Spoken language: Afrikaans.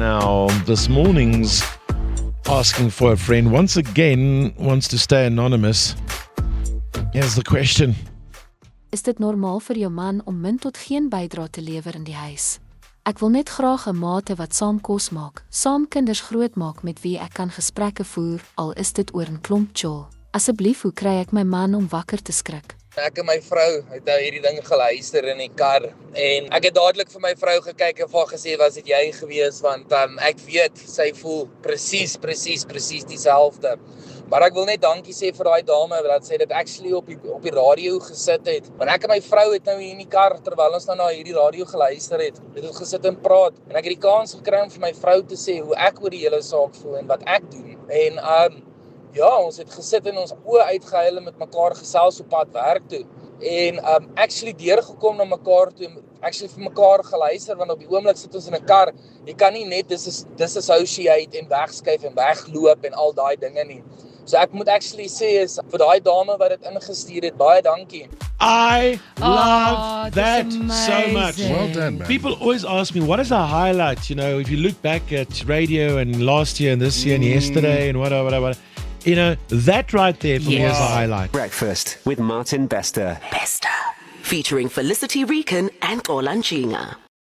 Now, this morning's asking for a friend once again wants to stay anonymous. Here's the question. Is dit normaal vir jou man om min tot geen bydra te lewer in die huis? Ek wil net graag 'n maate wat saam kos maak, saam kinders grootmaak met wie ek kan gesprekke voer, al is dit oor 'n klomp chill. Asseblief, hoe kry ek my man om wakker te skrik? Ek en my vrou het nou hierdie ding geluister in die kar en ek het dadelik vir my vrou gekyk en vir haar gesê, was dit jy gewees, want ek weet, sy voel presies dieselfde. Maar ek wil net dankie sê vir daai dame dat sy dit actually op die radio gesit het. Want ek en my vrou het nou hier in die kar, terwyl ons nou na hierdie radio geluister het ons gesit en praat. En ek het die kans gekry om vir my vrou te sê hoe ek oor die hele saak voel en wat ek doen. En ja, ons het gesit en ons oë uitgehuil en met mekaar gesels op pad werk toe. En actually deurgekom na mekaar toe, actually vir mekaar geluister, want op die oomblik sit ons in 'n kar. Jy kan nie net disassociate en wegskuif en wegloop en al daai dinge nie. So ek moet actually sê is vir daai dame wat dit ingestuur het, baie dankie. I love that so much. Well done, man. People always ask me, what is the highlight? You know, if you look back at radio and last year and this year and yesterday and whatever. You know, that right there for me is the highlight. Breakfast with Martin Bester. Featuring Felicity Rican and Ola Nchinga.